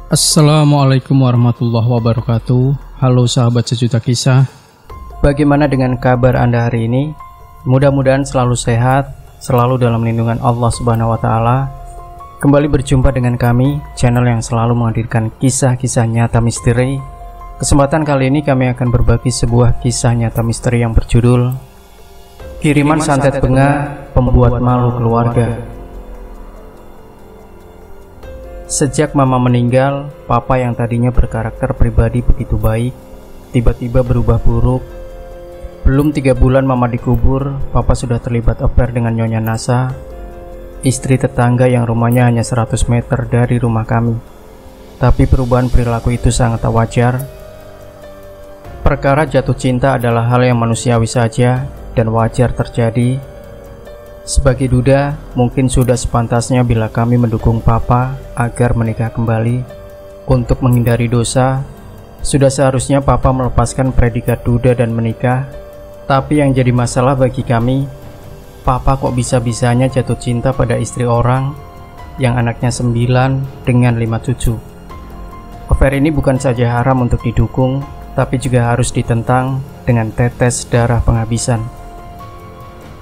Assalamualaikum warahmatullahi wabarakatuh. Halo sahabat sejuta kisah. Bagaimana dengan kabar Anda hari ini? Mudah-mudahan selalu sehat, selalu dalam lindungan Allah Subhanahu wa taala. Kembali berjumpa dengan kami, channel yang selalu menghadirkan kisah-kisah nyata misteri. Kesempatan kali ini kami akan berbagi sebuah kisah nyata misteri yang berjudul Kiriman Santet Benga Pembuat Malu Keluarga. Sejak mama meninggal, papa yang tadinya berkarakter pribadi begitu baik, tiba-tiba berubah buruk. Belum 3 bulan mama dikubur, papa sudah terlibat affair dengan Nyonya Nasa, istri tetangga yang rumahnya hanya 100 meter dari rumah kami. Tapi perubahan perilaku itu sangat tak wajar. Perkara jatuh cinta adalah hal yang manusiawi saja dan wajar terjadi. Sebagai duda, mungkin sudah sepantasnya bila kami mendukung papa agar menikah kembali. Untuk menghindari dosa, sudah seharusnya papa melepaskan predikat duda dan menikah. Tapi yang jadi masalah bagi kami, papa kok bisa-bisanya jatuh cinta pada istri orang yang anaknya 9 dengan 5 cucu. Affair ini bukan saja haram untuk didukung, tapi juga harus ditentang dengan tetes darah penghabisan.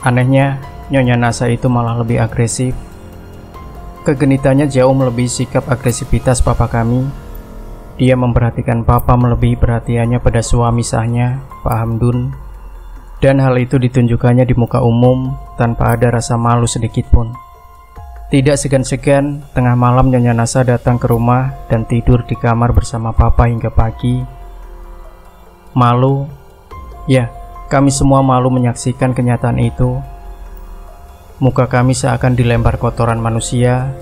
Anehnya, Nyonya Nasa itu malah lebih agresif. Kegenitannya jauh melebihi sikap agresivitas papa kami. Dia memperhatikan papa melebihi perhatiannya pada suami sahnya, Pak Hamdun. Dan hal itu ditunjukkannya di muka umum tanpa ada rasa malu sedikit pun. Tidak segan-segan, tengah malam Nyonya Nasa datang ke rumah dan tidur di kamar bersama papa hingga pagi. Malu? Ya, kami semua malu menyaksikan kenyataan itu. Muka kami seakan dilempar kotoran manusia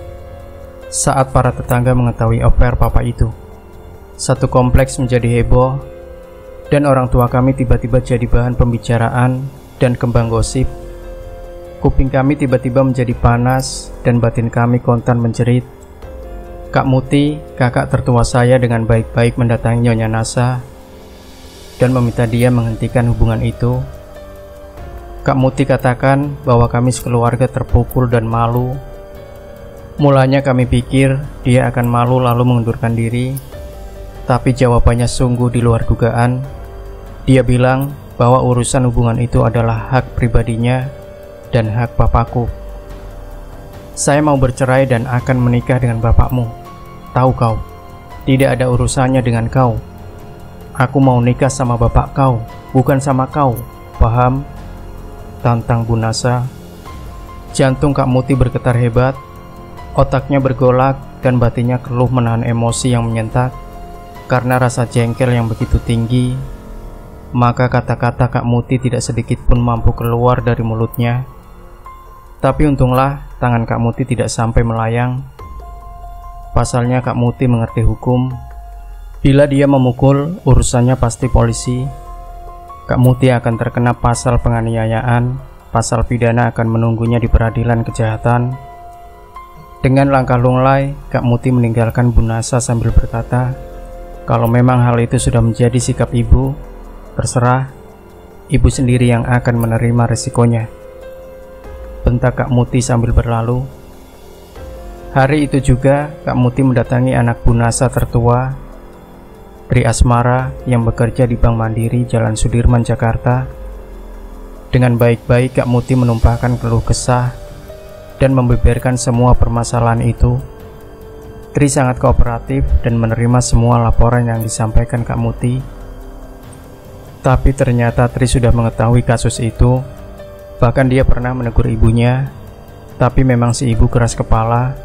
saat para tetangga mengetahui affair papa itu. Satu kompleks menjadi heboh, dan orang tua kami tiba-tiba jadi bahan pembicaraan dan kembang gosip. Kuping kami tiba-tiba menjadi panas dan batin kami kontan menjerit. Kak Muti, kakak tertua saya, dengan baik-baik mendatangi Nyonya Nasa dan meminta dia menghentikan hubungan itu. Kak Muti katakan bahwa kami sekeluarga terpukul dan malu. Mulanya kami pikir dia akan malu lalu mengundurkan diri, tapi jawabannya sungguh di luar dugaan. Dia bilang bahwa urusan hubungan itu adalah hak pribadinya dan hak papaku. Saya mau bercerai dan akan menikah dengan bapakmu. Tahu kau, tidak ada urusannya dengan kau. Aku mau nikah sama bapak kau, bukan sama kau, paham? Tantang Bu Nasa. Jantung Kak Muti bergetar hebat, otaknya bergolak dan batinnya keluh menahan emosi yang menyentak. Karena rasa jengkel yang begitu tinggi, maka kata-kata Kak Muti tidak sedikit pun mampu keluar dari mulutnya. Tapi untunglah tangan Kak Muti tidak sampai melayang. Pasalnya Kak Muti mengerti hukum. Bila dia memukul, urusannya pasti polisi. Kak Muti akan terkena pasal penganiayaan, pasal pidana akan menunggunya di peradilan kejahatan. Dengan langkah lunglai, Kak Muti meninggalkan Bu Nasa sambil berkata, kalau memang hal itu sudah menjadi sikap ibu, terserah, ibu sendiri yang akan menerima resikonya. Bentak Kak Muti sambil berlalu. Hari itu juga Kak Muti mendatangi anak Bu Nasa tertua, Tri Asmara, yang bekerja di Bank Mandiri Jalan Sudirman, Jakarta. Dengan baik-baik Kak Muti menumpahkan keluh kesah dan membeberkan semua permasalahan itu. Tri sangat kooperatif dan menerima semua laporan yang disampaikan Kak Muti. Tapi ternyata Tri sudah mengetahui kasus itu. Bahkan dia pernah menegur ibunya. Tapi memang si ibu keras kepala.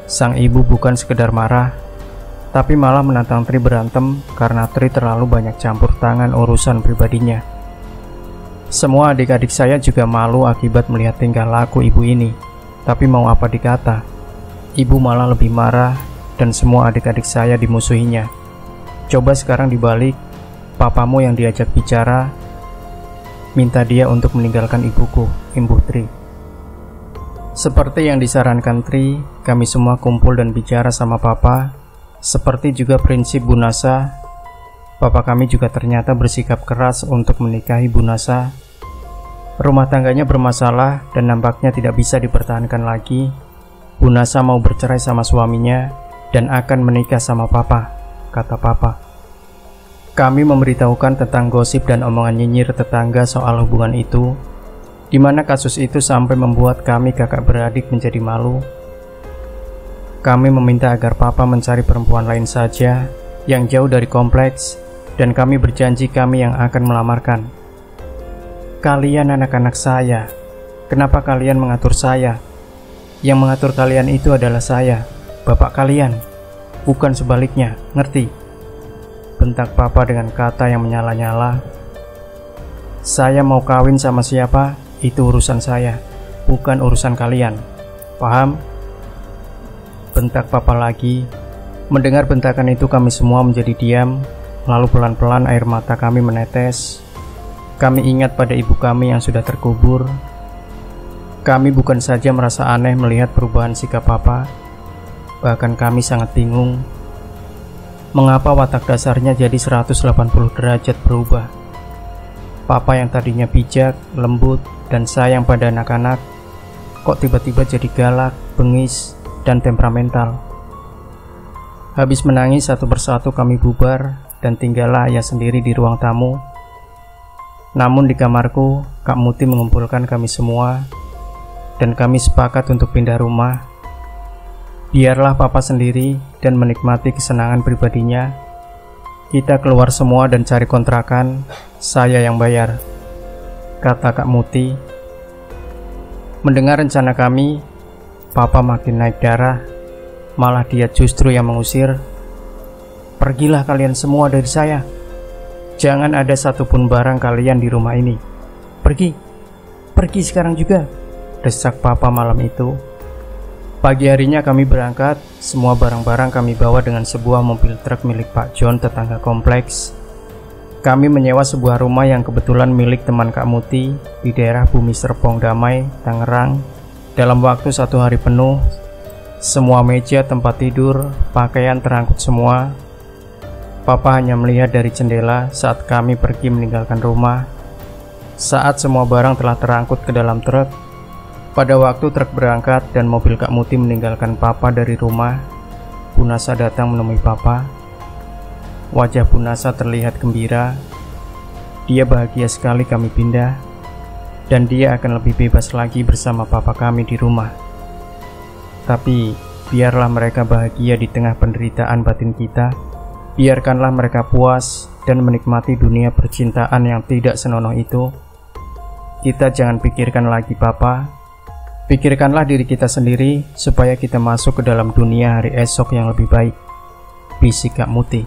Sang ibu bukan sekedar marah, tapi malah menantang Tri berantem karena Tri terlalu banyak campur tangan urusan pribadinya. Semua adik-adik saya juga malu akibat melihat tingkah laku ibu ini. Tapi mau apa dikata, ibu malah lebih marah dan semua adik-adik saya dimusuhinya. Coba sekarang dibalik, papamu yang diajak bicara, minta dia untuk meninggalkan ibuku, Ibu Tri. Seperti yang disarankan Tri, kami semua kumpul dan bicara sama papa. Seperti juga prinsip Bu Nasa, papa kami juga ternyata bersikap keras untuk menikahi Bu Nasa. Rumah tangganya bermasalah dan nampaknya tidak bisa dipertahankan lagi. Bu Nasa mau bercerai sama suaminya dan akan menikah sama papa, kata papa. Kami memberitahukan tentang gosip dan omongan nyinyir tetangga soal hubungan itu, di mana kasus itu sampai membuat kami kakak beradik menjadi malu. Kami meminta agar papa mencari perempuan lain saja yang jauh dari kompleks, dan kami berjanji kami yang akan melamarkan. Kalian anak-anak saya, kenapa kalian mengatur saya? Yang mengatur kalian itu adalah saya, bapak kalian, bukan sebaliknya, ngerti? Bentak papa dengan kata yang menyala-nyala. Saya mau kawin sama siapa, itu urusan saya, bukan urusan kalian. Paham? Bentak papa lagi. Mendengar bentakan itu kami semua menjadi diam, lalu pelan-pelan air mata kami menetes. Kami ingat pada ibu kami yang sudah terkubur. Kami bukan saja merasa aneh melihat perubahan sikap papa, bahkan kami sangat bingung mengapa watak dasarnya jadi 180 derajat berubah. Papa yang tadinya bijak, lembut, dan sayang pada anak-anak, kok tiba-tiba jadi galak, bengis, dan temperamental. Habis menangis satu persatu kami bubar dan tinggallah ayah sendiri di ruang tamu. Namun di kamarku, Kak Muti mengumpulkan kami semua dan kami sepakat untuk pindah rumah. Biarlah papa sendiri dan menikmati kesenangan pribadinya. Kita keluar semua dan cari kontrakan, saya yang bayar, kata Kak Muti. Mendengar rencana kami, papa makin naik darah. Malah dia justru yang mengusir. Pergilah kalian semua dari saya. Jangan ada satupun barang kalian di rumah ini. Pergi. Pergi sekarang juga, desak papa malam itu. Pagi harinya kami berangkat. Semua barang-barang kami bawa dengan sebuah mobil truk milik Pak John, tetangga kompleks. Kami menyewa sebuah rumah yang kebetulan milik teman Kak Muti di daerah Bumi Serpong Damai, Tangerang. Dalam waktu 1 hari penuh, semua meja, tempat tidur, pakaian terangkut semua. Papa hanya melihat dari jendela saat kami pergi meninggalkan rumah. Saat semua barang telah terangkut ke dalam truk, pada waktu truk berangkat dan mobil Kak Muti meninggalkan papa dari rumah, Bu Nasa datang menemui papa. Wajah Bu Nasa terlihat gembira. Dia bahagia sekali kami pindah, dan dia akan lebih bebas lagi bersama papa kami di rumah. Tapi biarlah mereka bahagia di tengah penderitaan batin kita. Biarkanlah mereka puas dan menikmati dunia percintaan yang tidak senonoh itu. Kita jangan pikirkan lagi papa. Pikirkanlah diri kita sendiri supaya kita masuk ke dalam dunia hari esok yang lebih baik, bisik Kak Muti.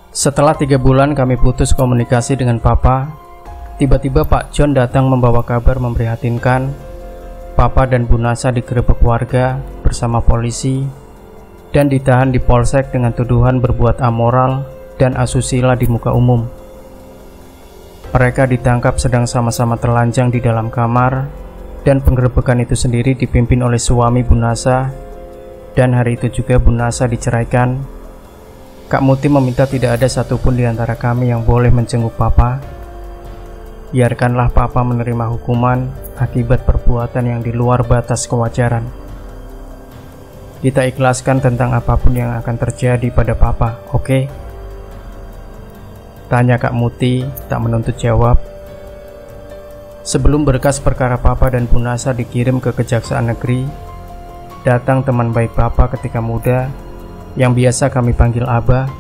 Setelah 3 bulan kami putus komunikasi dengan papa, tiba-tiba Pak John datang membawa kabar memprihatinkan. Papa dan Bu Nasa digerebek warga bersama polisi dan ditahan di polsek dengan tuduhan berbuat amoral dan asusila di muka umum. Mereka ditangkap sedang sama-sama telanjang di dalam kamar, dan penggerebekan itu sendiri dipimpin oleh suami Bu Nasa, dan hari itu juga Bu Nasa diceraikan. Kak Muti meminta tidak ada satupun di antara kami yang boleh menjenguk papa. Biarkanlah papa menerima hukuman akibat perbuatan yang di luar batas kewajaran. Kita ikhlaskan tentang apapun yang akan terjadi pada papa, oke? Tanya Kak Muti, tak menuntut jawab. Sebelum berkas perkara papa dan Bu Nasa dikirim ke Kejaksaan Negeri, datang teman baik papa ketika muda, yang biasa kami panggil Abah.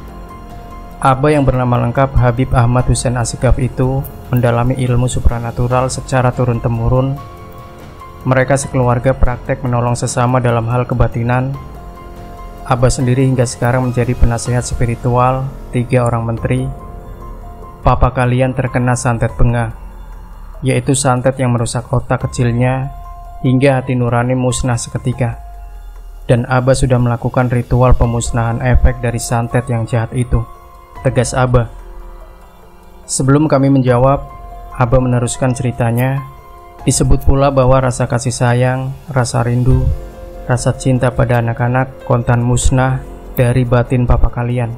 Abah yang bernama lengkap Habib Ahmad Hussein Asgaf itu mendalami ilmu supranatural secara turun-temurun. Mereka sekeluarga praktek menolong sesama dalam hal kebatinan. Abah sendiri hingga sekarang menjadi penasehat spiritual 3 orang menteri. Papa kalian terkena santet bengah, yaitu santet yang merusak otak kecilnya hingga hati nurani musnah seketika. Dan Abah sudah melakukan ritual pemusnahan efek dari santet yang jahat itu, tegas Abah. Sebelum kami menjawab, Abah meneruskan ceritanya. Disebut pula bahwa rasa kasih sayang, rasa rindu, rasa cinta pada anak-anak kontan musnah dari batin papa kalian.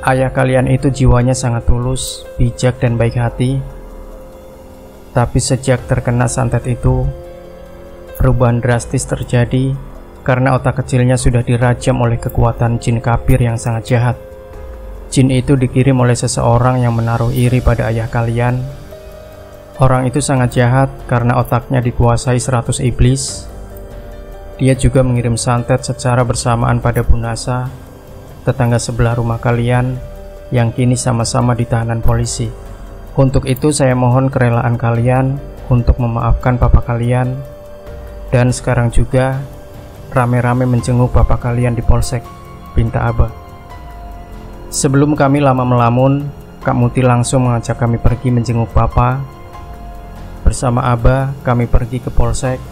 Ayah kalian itu jiwanya sangat tulus, bijak dan baik hati. Tapi sejak terkena santet itu, perubahan drastis terjadi. karena otak kecilnya sudah dirajam oleh kekuatan jin kafir yang sangat jahat. Jin itu dikirim oleh seseorang yang menaruh iri pada ayah kalian. Orang itu sangat jahat karena otaknya dikuasai 100 iblis. Dia juga mengirim santet secara bersamaan pada Bunasa, tetangga sebelah rumah kalian, yang kini sama-sama ditahanan polisi. Untuk itu saya mohon kerelaan kalian untuk memaafkan papa kalian, dan sekarang juga rame-rame menjenguk papa kalian di polsek, pinta Abah. Sebelum kami lama melamun, Kak Muti langsung mengajak kami pergi menjenguk papa. Bersama Abah, kami pergi ke polsek.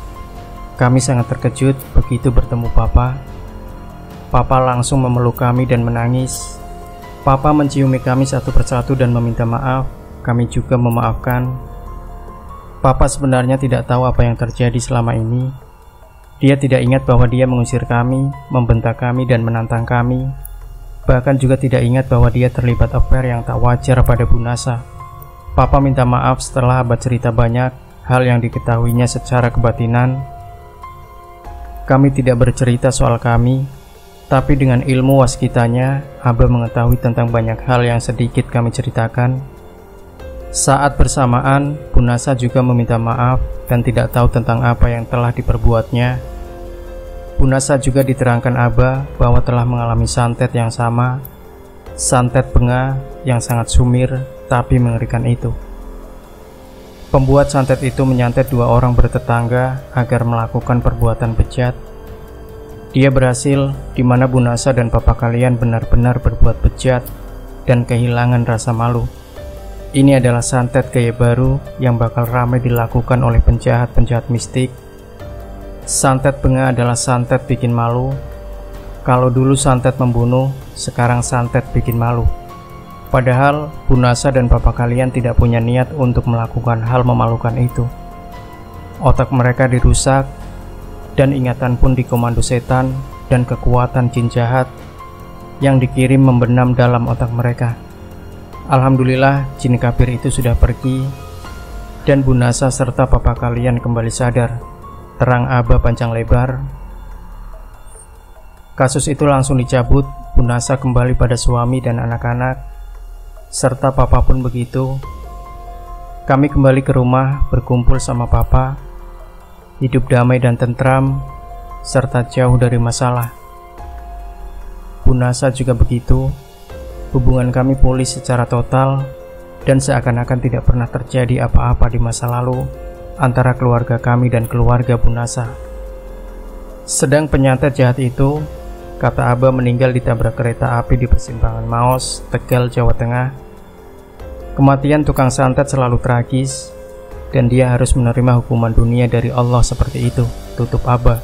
Kami sangat terkejut begitu bertemu papa. Papa langsung memeluk kami dan menangis. Papa menciumi kami satu persatu dan meminta maaf. Kami juga memaafkan. Papa sebenarnya tidak tahu apa yang terjadi selama ini. Dia tidak ingat bahwa dia mengusir kami, membentak kami dan menantang kami. Bahkan juga tidak ingat bahwa dia terlibat affair yang tak wajar pada Bunasa. Papa minta maaf setelah Abah cerita banyak hal yang diketahuinya secara kebatinan. Kami tidak bercerita soal kami, tapi dengan ilmu waskitanya, Abah mengetahui tentang banyak hal yang sedikit kami ceritakan. Saat bersamaan, Bunasa juga meminta maaf dan tidak tahu tentang apa yang telah diperbuatnya. Bunasa juga diterangkan Abah bahwa telah mengalami santet yang sama, santet benga yang sangat sumir tapi mengerikan itu. Pembuat santet itu menyantet dua orang bertetangga agar melakukan perbuatan bejat. Dia berhasil, di mana Bunasa dan papa kalian benar-benar berbuat bejat dan kehilangan rasa malu. Ini adalah santet gaya baru yang bakal ramai dilakukan oleh penjahat-penjahat mistik. Santet benga adalah santet bikin malu. Kalau dulu santet membunuh, sekarang santet bikin malu. Padahal Bunasa dan papa kalian tidak punya niat untuk melakukan hal memalukan itu. Otak mereka dirusak, dan ingatan pun dikomando setan dan kekuatan jin jahat yang dikirim membenam dalam otak mereka. Alhamdulillah jin kafir itu sudah pergi, dan Bunasa serta papa kalian kembali sadar. Terang Abah panjang lebar. Kasus itu langsung dicabut. Bunasa kembali pada suami dan anak-anak, serta papa pun begitu. Kami kembali ke rumah, berkumpul sama papa, hidup damai dan tentram, serta jauh dari masalah. Bunasa juga begitu. Hubungan kami pulih secara total, dan seakan-akan tidak pernah terjadi apa-apa di masa lalu antara keluarga kami dan keluarga Bunasa. Sedang penyantet jahat itu, kata Abah, meninggal ditabrak kereta api di persimpangan Maos, Tegal, Jawa Tengah. Kematian tukang santet selalu tragis, dan dia harus menerima hukuman dunia dari Allah seperti itu, tutup Abah.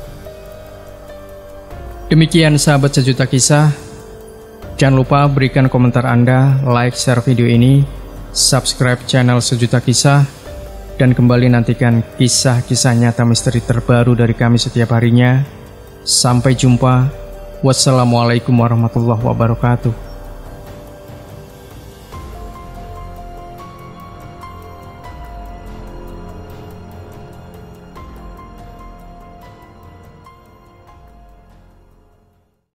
Demikian sahabat Sejuta Kisah. Jangan lupa berikan komentar Anda, like, share video ini, subscribe channel Sejuta Kisah, dan kembali nantikan kisah-kisah nyata misteri terbaru dari kami setiap harinya. Sampai jumpa. Wassalamualaikum warahmatullahi wabarakatuh.